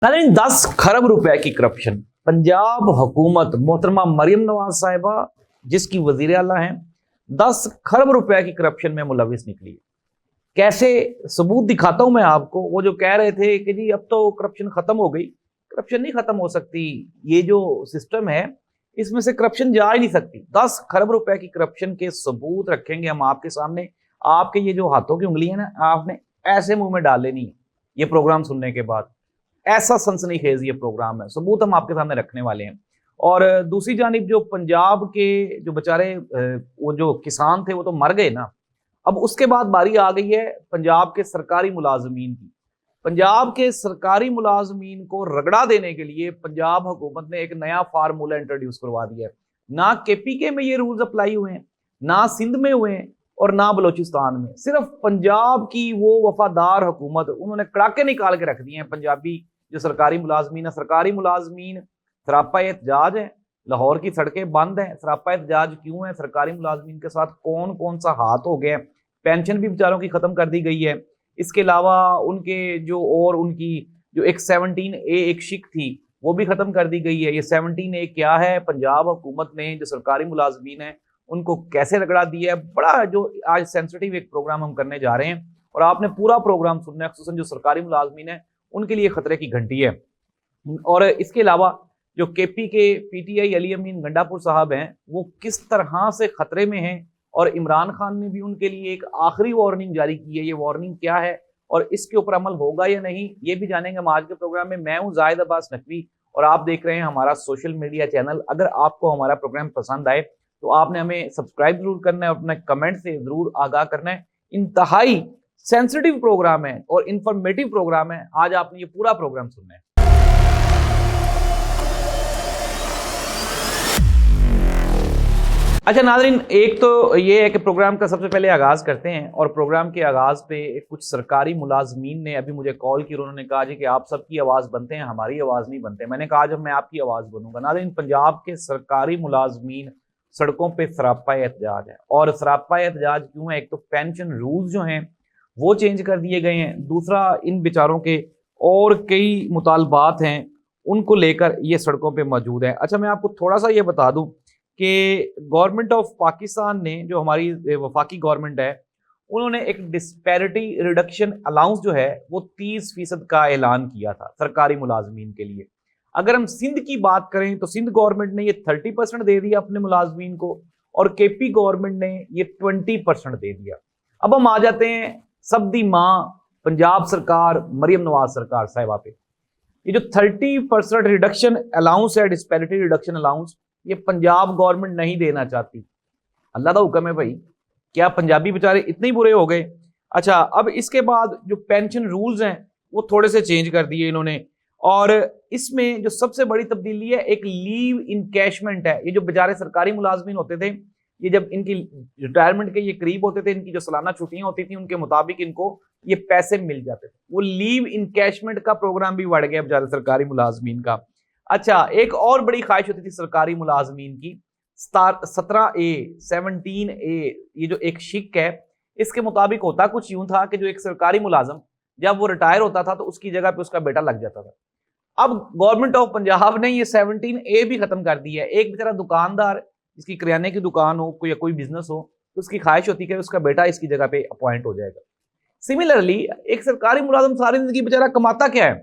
नाज़रीन 10 खरब रुपए की करप्शन, पंजाब हुकूमत मोहतरमा मरियम नवाज साहिबा जिसकी वजीर आला हैं 10 खरब रुपए की करप्शन में मुलविस निकली है। कैसे सबूत दिखाता हूं मैं आपको। वो जो कह रहे थे कि जी अब तो करप्शन खत्म हो गई, करप्शन नहीं खत्म हो सकती। ये जो सिस्टम है इसमें से करप्शन जा ही नहीं सकती। 10 खरब रुपए की करप्शन के सबूत रखेंगे हम आपके सामने। आपके ये जो हाथों की उंगली है ना, आपने ऐसे मुंह में डाल लेनी है ये प्रोग्राम सुनने के बाद। ऐसा सनसनीखेज ये प्रोग्राम है, सबूत हम आपके सामने रखने वाले हैं। और दूसरी जानिब जो पंजाब के जो बेचारे वो जो किसान थे वो तो मर गए ना। अब उसके बाद बारी आ गई है पंजाब के सरकारी मुलाजमीन की। पंजाब के सरकारी मुलाजमीन को रगड़ा देने के लिए पंजाब हुकूमत ने एक नया फार्मूला इंट्रोड्यूस करवा दिया है। ना केपीके में ये रूल्स अप्लाई हुए हैं, ना सिंध में हुए हैं और ना बलोचिस्तान में। सिर्फ पंजाब की वो वफादार हुकूमत, उन्होंने कड़ाके निकाल के रख दिए हैं पंजाबी जो सरकारी मुलाजमीन है। सरकारी मुलाजमीन सरापा एहतजाज है, लाहौर की सड़कें बंद हैं। सरापा एहतजाज क्यों है? सरकारी मुलाजमीन के साथ कौन कौन सा हाथ हो गया। पेंशन भी बेचारों की खत्म कर दी गई है। इसके अलावा उनके जो और उनकी जो एक 17A एक शिक थी वो भी खत्म कर दी गई है। ये 17A क्या है? पंजाब हुकूमत ने जो सरकारी मुलाजमीन है उनको कैसे रगड़ा दिया है। बड़ा जो आज सेंसिटिव एक प्रोग्राम हम करने जा रहे हैं और आपने पूरा प्रोग्राम सुनना है। खुसूसन जो सरकारी मुलाजमीन है उनके लिए खतरे की घंटी है। और इसके अलावा जो केपी के पीटीआई अली अमीन गंडापुर साहब हैं वो किस तरह से खतरे में हैं और इमरान खान ने भी उनके लिए एक आखिरी वार्निंग जारी की है। ये वार्निंग क्या है और इसके ऊपर अमल होगा या नहीं, ये भी जानेंगे हम आज के प्रोग्राम में। मैं हूं जाहिद अब्बास नकवी और आप देख रहे हैं हमारा सोशल मीडिया चैनल। अगर आपको हमारा प्रोग्राम पसंद आए तो आपने हमें सब्सक्राइब जरूर करना है, अपने कमेंट से जरूर आगाह करना है। इंतहाई सेंसिटिव प्रोग्राम है और इंफॉर्मेटिव प्रोग्राम है। आज आपने ये पूरा प्रोग्राम सुनना है। अच्छा नाज़रीन, एक तो ये है कि प्रोग्राम का सबसे पहले आगाज करते हैं और प्रोग्राम के आगाज पे कुछ सरकारी मुलाजमीन ने अभी मुझे कॉल की और उन्होंने कहा जी कि आप सबकी आवाज़ बनते हैं, हमारी आवाज़ नहीं बनते। मैंने कहा जब मैं आपकी आवाज़ बनूंगा। नाज़रीन, पंजाब के सरकारी मुलाजमीन सड़कों पे सरापा एहतजाज है। और सरापा एहतजाज क्यों है? एक तो पेंशन रूल्स जो हैं वो चेंज कर दिए गए हैं, दूसरा इन बेचारों के और कई मुतालबात हैं उनको लेकर ये सड़कों पे मौजूद है। अच्छा, मैं आपको थोड़ा सा ये बता दूं कि गवर्नमेंट ऑफ पाकिस्तान ने, जो हमारी वफाकी गवर्नमेंट है, उन्होंने एक डिस्पैरिटी रिडक्शन अलाउंस जो है वो 30% का ऐलान किया था सरकारी मुलाजमीन के लिए। अगर हम सिंध की बात करें तो सिंध गवर्नमेंट ने ये 30% दे दिया अपने मुलाजमीन को और केपी गवर्नमेंट ने ये 20% दे दिया। अब हम आ जाते हैं सबदी माँ पंजाब सरकार मरियम नवाज सरकार साहिबा पे। ये जो 30% रिडक्शन अलाउंस है, डिस्पैरिटी रिडक्शन अलाउंस, ये पंजाब गवर्नमेंट नहीं देना चाहती। अल्लाह का हुक्म है भाई, क्या पंजाबी बेचारे इतने ही बुरे हो गए? अच्छा, अब इसके बाद जो पेंशन रूल्स हैं वो थोड़े से चेंज कर दिए इन्होंने। और इसमें जो सबसे बड़ी तब्दीली है एक लीव इनकैशमेंट है। ये जो बेचारे सरकारी मुलाजमीन होते थे, ये जब इनकी रिटायरमेंट के ये करीब होते थे, इनकी जो सालाना छुट्टियां होती थी उनके मुताबिक इनको ये पैसे मिल जाते थे। वो लीव इनकैशमेंट का प्रोग्राम भी बढ़ गया बेचारे सरकारी मुलाजमीन का। अच्छा, एक और बड़ी ख्वाहिश होती थी सरकारी मुलाजमीन की, 17A ये जो एक शिक है, इसके मुताबिक होता कुछ यूं था कि जो एक सरकारी मुलाजम जब वो रिटायर होता था तो उसकी जगह पे उसका बेटा लग जाता था। अब गवर्नमेंट ऑफ पंजाब ने ये 17A भी खत्म कर दिया है। एक बेचारा दुकानदार जिसकी किराने की दुकान हो या कोई बिजनेस हो तो उसकी ख्वाहिश होती है कि उसका बेटा इसकी जगह पे अपॉइंट हो जाएगा। सिमिलरली एक सरकारी मुलाजम सारी जिंदगी बेचारा कमाता क्या है?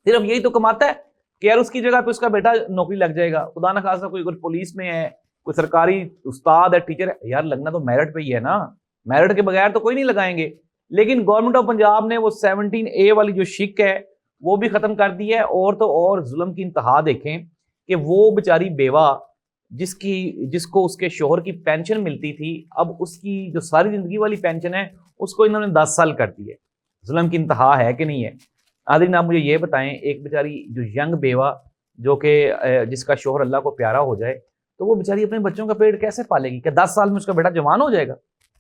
सिर्फ यही तो कमाता है कि यार उसकी जगह पे उसका बेटा नौकरी लग जाएगा। खुदा ना खासा कोई पुलिस में है, कोई सरकारी उस्ताद है, टीचर है, यार लगना तो मेरिट पे ही है ना। मेरिट के बगैर तो कोई नहीं लगाएंगे। लेकिन गवर्नमेंट ऑफ पंजाब ने वो 17A वाली जो शिक है वो भी खत्म कर दी है। और तो और जुल्म की इंतहा देखें कि वो बेचारी बेवा जिसको उसके शोहर की पेंशन मिलती थी, अब उसकी जो सारी जिंदगी वाली पेंशन है उसको इन्होंने 10 साल कर दी है। जुल्म की इंतहा है कि नहीं है? नाज़रीन, आप मुझे ये बताएं, एक बेचारी जो यंग बेवा जो कि जिसका शोहर अल्लाह को प्यारा हो जाए तो वो बेचारी अपने बच्चों का पेट कैसे पालेगी? क्या 10 साल में उसका बेटा जवान हो जाएगा?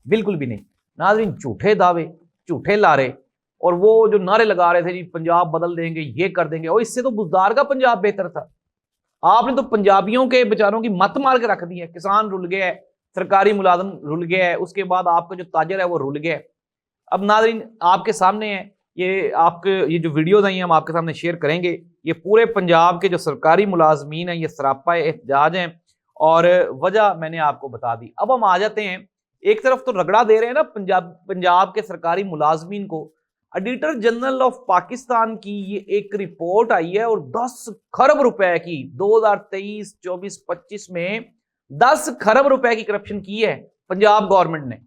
बिल्कुल भी नहीं। नाज़रीन, झूठे दावे, झूठे लारे और वो जो नारे लगा रहे थे जी पंजाब बदल देंगे, ये कर देंगे, और इससे तो बुजदार का पंजाब बेहतर था। आपने तो पंजाबियों के बेचारों की मत मार के रख दी है। किसान रुल गया है, सरकारी मुलाजम रुल गया है, उसके बाद आपका जो ताजर है वो रुल गया है। अब नाज़रीन आपके सामने है ये आपके ये जो वीडियोज़ आई हैं हम आपके सामने शेयर करेंगे। ये पूरे पंजाब के जो सरकारी मुलाजमीन हैं ये सरापा एहतजाज हैं और वजह मैंने आपको बता दी। अब हम आ जाते हैं, एक तरफ तो रगड़ा दे रहे हैं ना पंजाब के सरकारी मुलाजमीन को। ऑडिटर जनरल ऑफ पाकिस्तान की ये एक रिपोर्ट आई है और 10 खरब रुपए की 2023, 24, 25 में 10 खरब रुपए की करप्शन की है पंजाब गवर्नमेंट ने।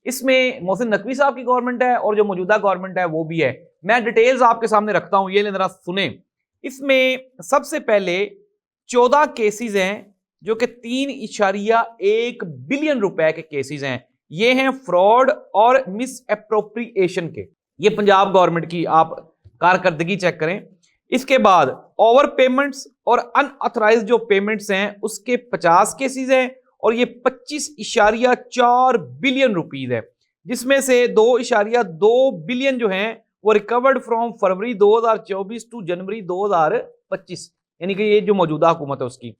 इसमें मोहसिन नकवी साहब की गवर्नमेंट है और जो मौजूदा गवर्नमेंट है वो भी है। मैं डिटेल्स आपके सामने रखता हूं, ये जरा सुने। इसमें सबसे पहले 14 केसेस हैं जो कि 3.1 बिलियन रुपए के केसेस हैं। ये हैं फ्रॉड और मिस एप्रोप्रिएशन के। ये पंजाब गवर्नमेंट की आप कारकर्दगी चेक करें। इसके बाद ओवर पेमेंट्स और अनऑथराइज्ड जो पेमेंट्स हैं उसके 50 केसेस हैं और ये 25.4 बिलियन रुपीज है, जिसमें से 2.2 बिलियन जो हैं वो रिकवर्ड फ्रॉम फरवरी 2024 टू जनवरी 2025, यानी कि ये जो मौजूदा हुकूमत है उसकी।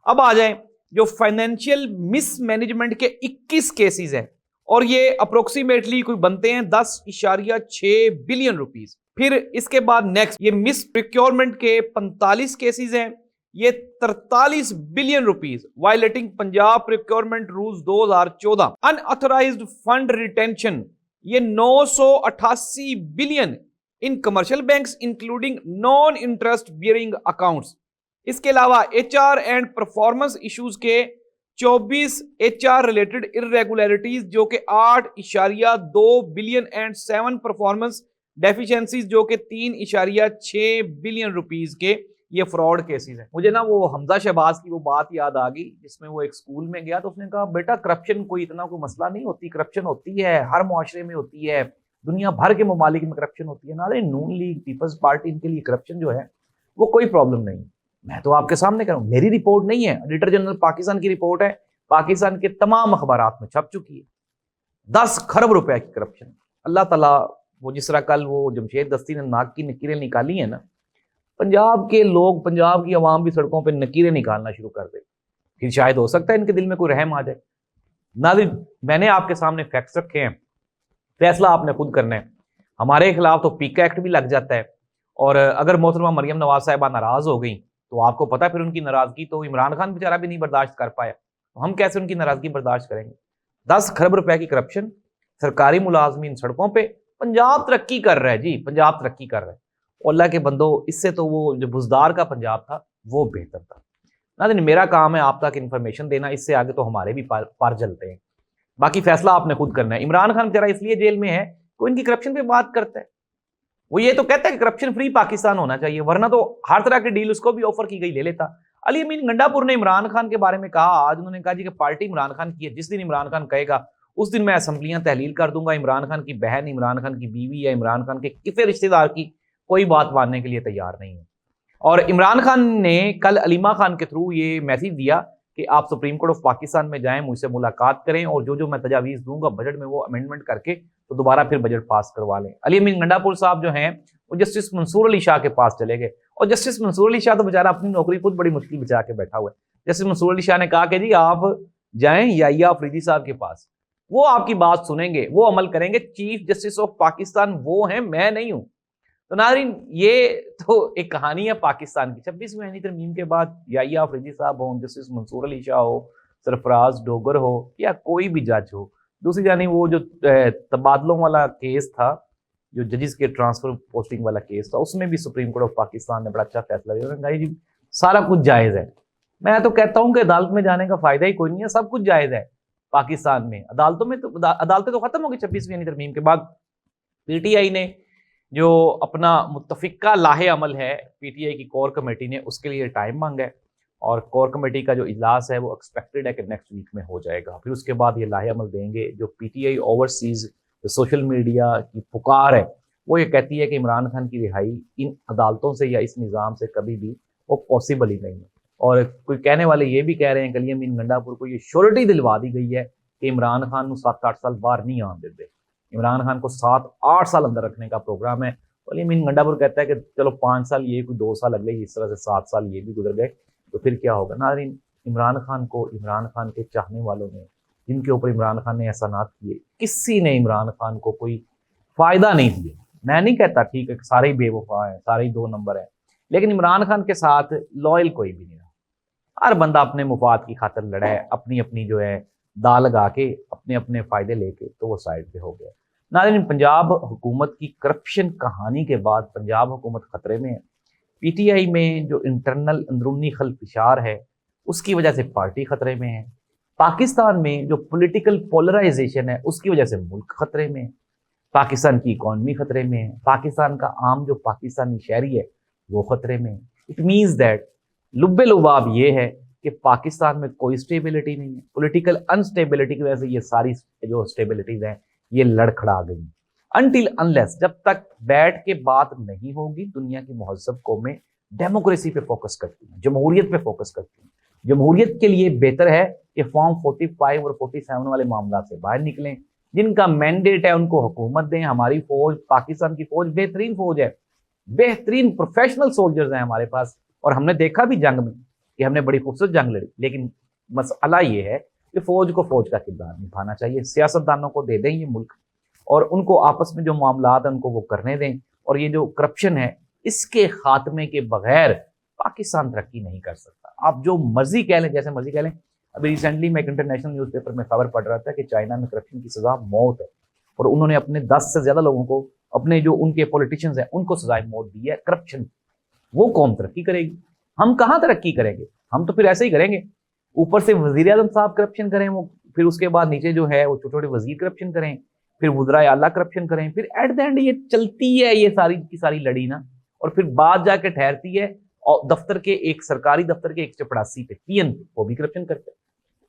अब आ जाएं जो फाइनेंशियल मिसमैनेजमेंट के 21 केसेस हैं और ये अप्रोक्सीमेटली कोई बनते हैं 10.6 बिलियन रुपीज। फिर इसके बाद नेक्स्ट ये मिस प्रोक्योरमेंट के 45 केसेस हैं, ये 43 billion rupees violating Punjab procurement rules 2014। Unauthorised fund retention ये 988 billion in commercial banks including non interest bearing accounts. इसके अलावा एचआर एंड परफॉर्मेंस इश्यूज के 24 एचआर रिलेटेड इरेगुलरिटीज जो कि 8.2 बिलियन एंड 7 परफॉर्मेंस डेफिशिएंसीज जो कि 3.6 बिलियन रुपीज के ये फ्रॉड केसेस हैं। मुझे ना वो हमजा शहबाज की वो बात याद आ गई जिसमें वो एक स्कूल में गया तो उसने कहा बेटा करप्शन कोई इतना कोई मसला नहीं होती, करप्शन होती है हर मुआशरे में होती है, दुनिया भर के ममालिक में करप्शन होती है। नाले नून लीग, पीपल्स पार्टी, इनके लिए करप्शन जो है वो कोई प्रॉब्लम नहीं। मैं तो आपके सामने कह रहा हूँ, मेरी रिपोर्ट नहीं है, ऑडिटर जनरल पाकिस्तान की रिपोर्ट है, पाकिस्तान के तमाम अखबारात में छप चुकी है। 10 खरब रुपए की करप्शन। अल्लाह ताला वो जिस तरह कल वो जमशेद दस्ती ने नाक की नकीरें निकाली है ना, पंजाब के लोग, पंजाब की आवाम भी सड़कों पर नकीरें निकालना शुरू कर दे, फिर शायद हो सकता है इनके दिल में कोई रहम आ जाए। नाज़रीन, मैंने आपके सामने फैक्ट्स रखे हैं, फैसला आपने खुद करना है। हमारे खिलाफ तो पीका एक्ट भी लग जाता है और अगर मोहतरमा मरियम नवाज साहिबा नाराज हो गई तो आपको पता है फिर उनकी नाराजगी तो इमरान खान बेचारा भी नहीं बर्दाश्त कर पाया, तो हम कैसे उनकी नाराजगी बर्दाश्त करेंगे। 10 खरब रुपए की करप्शन, सरकारी मुलाजमीन सड़कों पे, पंजाब तरक्की कर रहा है जी, पंजाब तरक्की कर रहा है। अल्लाह के बंदो, इससे तो वो जो बुजदार का पंजाब था वो बेहतर था। नाज़रीन, मेरा काम है आप तक इन्फॉर्मेशन देना, इससे आगे तो हमारे भी पार जलते हैं। बाकी फैसला आपने खुद करना है। इमरान खान बेचारा इसलिए जेल में है वो इनकी करप्शन पे बात करता है, वो ये तो कहता है कि करप्शन फ्री पाकिस्तान होना चाहिए, वरना तो हर तरह की डील उसको भी ऑफर की गई ले लेता। अली अमीन गंडापुर ने इमरान खान के बारे में कहा, आज उन्होंने कहा जी कि पार्टी इमरान खान की है, जिस दिन इमरान खान कहेगा उस दिन मैं असम्बलियां तहलील कर दूंगा। इमरान खान की बहन, इमरान खान की बीवी या इमरान खान के किसी रिश्तेदार की कोई बात मानने के लिए तैयार नहीं है। और इमरान खान ने कल अलीमा खान के थ्रू ये मैसेज दिया कि आप सुप्रीम कोर्ट ऑफ पाकिस्तान में जाएं, मुझसे मुलाकात करें और जो जो मैं तजावीज़ दूंगा बजट में वो अमेंडमेंट करके तो दोबारा फिर बजट पास करवा लें। अली अमीन गंडापुर साहब जो हैं वो जस्टिस मंसूर अली शाह के पास चले गए और जस्टिस मंसूर अली शाह तो बेचारा अपनी नौकरी खुद बड़ी मुश्किल बचा के बैठा हुआ है। जस्टिस मंसूर अली शाह ने कहा कि जी आप जाएं याहिया अफरीदी साहब के पास, वो आपकी बात सुनेंगे, वो अमल करेंगे। चीफ जस्टिस ऑफ पाकिस्तान वो हैं, मैं नहीं हूं। तो नाज़रीन, ये तो एक कहानी है पाकिस्तान की। 26वीं आईनी तरमीम के बाद याहिया अफरीदी साहब हो, जस्टिस मंसूर अली शाह हो, सरफराज डोगर हो या कोई भी जज हो, दूसरी जानी वो जो तबादलों वाला केस था, जो जजेस के ट्रांसफर पोस्टिंग वाला केस था, उसमें भी सुप्रीम कोर्ट ऑफ पाकिस्तान ने बड़ा अच्छा फैसला दिया। उन्होंने कहा जी सारा कुछ जायज़ है। मैं तो कहता हूँ कि अदालत में जाने का फायदा ही कोई नहीं है, सब कुछ जायज़ है पाकिस्तान में। अदालतों में तो अदालतें तो खत्म हो गई 26वीं तरमीम के बाद। पीटीआई ने जो अपना मुत्तफिका लाहे अमल है, पीटीआई की कोर कमेटी ने उसके लिए टाइम मांगा है और कोर कमेटी का जो इजलास है वो एक्सपेक्टेड है कि नेक्स्ट वीक में हो जाएगा। फिर उसके बाद ये लाहे अमल देंगे। जो पीटीआई ओवरसीज सोशल मीडिया की पुकार है वो ये कहती है कि इमरान खान की रिहाई इन अदालतों से या इस निज़ाम से कभी भी वो पॉसिबल ही नहीं है। और कोई कहने वाले ये भी कह रहे हैं कि अली अमीन गंडापुर को ये श्योरिटी दिलवा दी गई है कि इमरान खान को 7-8 साल बाहर नहीं आने देते, इमरान खान को 7-8 साल अंदर रखने का प्रोग्राम है। अली अमीन गंडापुर कहता है कि चलो 5 साल ये, कोई 2 साल अगले, इस तरह से 7 साल ये भी गुजर गए तो फिर क्या होगा। नाज़रीन, इमरान खान को, इमरान खान के चाहने वालों ने, जिनके ऊपर इमरान खान ने एहसानात किए, किसी ने इमरान खान को कोई फ़ायदा नहीं दिया। मैं नहीं कहता ठीक है सारे ही बेवफा हैं, सारे ही 2 नंबर हैं, लेकिन इमरान खान के साथ लॉयल कोई भी नहीं रहा। हर बंदा अपने मुफाद की खातिर लड़ा है, अपनी अपनी जो है दाल लगा के अपने अपने फायदे लेके तो वो साइड पे हो गया। नाज़रीन, पंजाब हुकूमत की करप्शन कहानी के बाद पंजाब हुकूमत खतरे में है। पीटीआई में जो इंटरनल अंदरूनी खलफिशार है उसकी वजह से पार्टी खतरे में है। पाकिस्तान में जो पॉलिटिकल पोलराइजेशन है उसकी वजह से मुल्क खतरे में है। पाकिस्तान की इकॉनमी खतरे में है। पाकिस्तान का आम जो पाकिस्तानी शहरी है वो खतरे में है। इट मीन्स दैट लुब्बे लुबाब ये है कि पाकिस्तान में कोई स्टेबिलिटी नहीं है। पॉलिटिकल अनस्टेबिलिटी की वजह से ये सारी जो स्टेबिलिटीज हैं ये लड़खड़ा गई। अनटिल अनलेस, जब तक बैठ के बात नहीं होगी, दुनिया की महज़ब कौमें डेमोक्रेसी पे फोकस करती हैं, जमहूरियत पे फोकस करती हैं। जमहूरियत के लिए बेहतर है कि फॉर्म 45 और 47 वाले मामला से बाहर निकलें। जिनका मैंडेट है उनको हुकूमत दें। हमारी फौज, पाकिस्तान की फौज बेहतरीन फौज है, बेहतरीन प्रोफेशनल सोल्जर्स हैं हमारे पास, और हमने देखा भी जंग में कि हमने बड़ी खूबसूरत जंग लड़ी। लेकिन मसला ये है कि फौज को फौज का किरदार निभाना चाहिए। सियासतदानों को दे दें ये मुल्क और उनको आपस में जो मामला है उनको वो करने दें। और ये जो करप्शन है इसके खात्मे के बगैर पाकिस्तान तरक्की नहीं कर सकता। आप जो मर्जी कह लें, जैसे मर्जी कह लें। अभी रिसेंटली मैं एक इंटरनेशनल न्यूज़पेपर में खबर पढ़ रहा था कि चाइना में करप्शन की सजा मौत है, और उन्होंने अपने 10 से ज्यादा लोगों को, अपने जो उनके पॉलिटिशियंस हैं उनको सजाए मौत दी है करप्शन। वो कौम तरक्की करेगी, हम कहाँ तरक्की करेंगे? हम तो फिर ऐसे ही करेंगे, ऊपर से वजीर आजम साहब करप्शन करें, वो फिर उसके बाद नीचे जो है वो छोटे छोटे वजीर करप्शन करें, फिर वज़राए आला करप्शन करें, फिर एट द एंड ये चलती है ये सारी की सारी लड़ी ना, और फिर बात जाके ठहरती है और दफ्तर के एक सरकारी दफ्तर के एक चपड़ासी पे, पीएन, वो भी करप्शन करते हैं।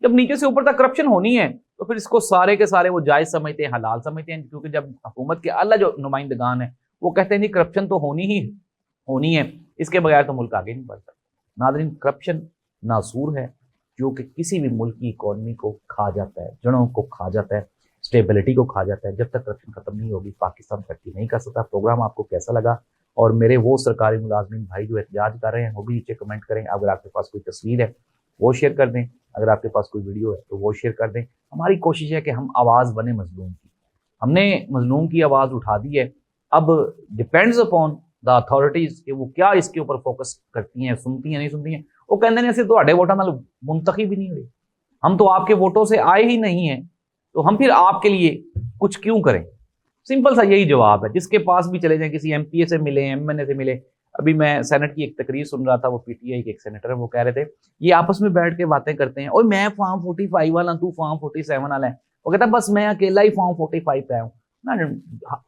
जब नीचे से ऊपर तक करप्शन होनी है तो फिर इसको सारे के सारे वो जायज समझते हैं, हलाल समझते हैं, क्योंकि जब हुकूमत के अल्लाह जो नुमाइंदगान है वो कहते हैं नहीं करप्शन तो होनी है, इसके बगैर तो मुल्क आगे नहीं बढ़ सकता। नाज़रीन, करप्शन नासूर है जो कि किसी भी मुल्क की इकॉनमी को खा जाता है, जड़ों को खा जाता है, स्टेबिलिटी को खा जाता है। जब तक करप्शन खत्म नहीं होगी पाकिस्तान तरक्की नहीं कर सकता। प्रोग्राम आपको कैसा लगा? और मेरे वो सरकारी मुलाजमीन भाई जो एहतजाज कर रहे हैं वो भी नीचे कमेंट करें। अगर आपके पास कोई तस्वीर है वो शेयर कर दें, अगर आपके पास कोई वीडियो है तो वो शेयर कर दें। हमारी कोशिश है कि हम आवाज़ बने मजलूम की। हमने मजलूम की आवाज़ उठा दी है, अब डिपेंड्स अपॉन द अथॉरिटीज कि वो क्या इसके ऊपर फोकस करती हैं, सुनती हैं नहीं सुनती हैं। वो कहते हैं ऐसे तो आड़े वोटा नाल मुंतखब भी नहीं हुई, हम तो आपके वोटों से आए ही नहीं हैं, तो हम फिर आपके लिए कुछ क्यों करें? सिंपल सा यही जवाब है। जिसके पास भी चले जाएं, किसी एमपीए से मिले, एमएनए से मिले। अभी मैं सेनेट की एक तकरीर सुन रहा था, वो पीटीआई के एक सेनेटर है, वो कह रहे थे ये आपस में बैठ के बातें करते हैं, और मैं फॉर्म 45 वाला, तू फॉर्म 47 वाला है। वो कहता बस मैं अकेला ही फॉर्म 45 पे हूँ ना।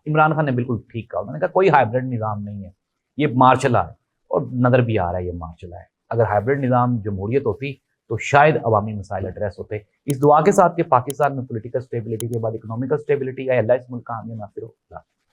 इमरान खान ने बिल्कुल ठीक कहा, उन्होंने कहा कोई हाइब्रिड निज़ाम नहीं है, ये मार्शल है, और नज़र भी आ रहा है ये मार्शल है। अगर हाइब्रिड निज़ाम जमहूरियत होती तो शायद अवामी मसाइल एड्रेस होते। इस दुआ के साथ कि पाकिस्तान में पॉलिटिकल स्टेबिलिटी के बाद इकोनॉमिकल स्टेबिलिटी है। अल्लाह इस मुल्क का हामी नासिर हो।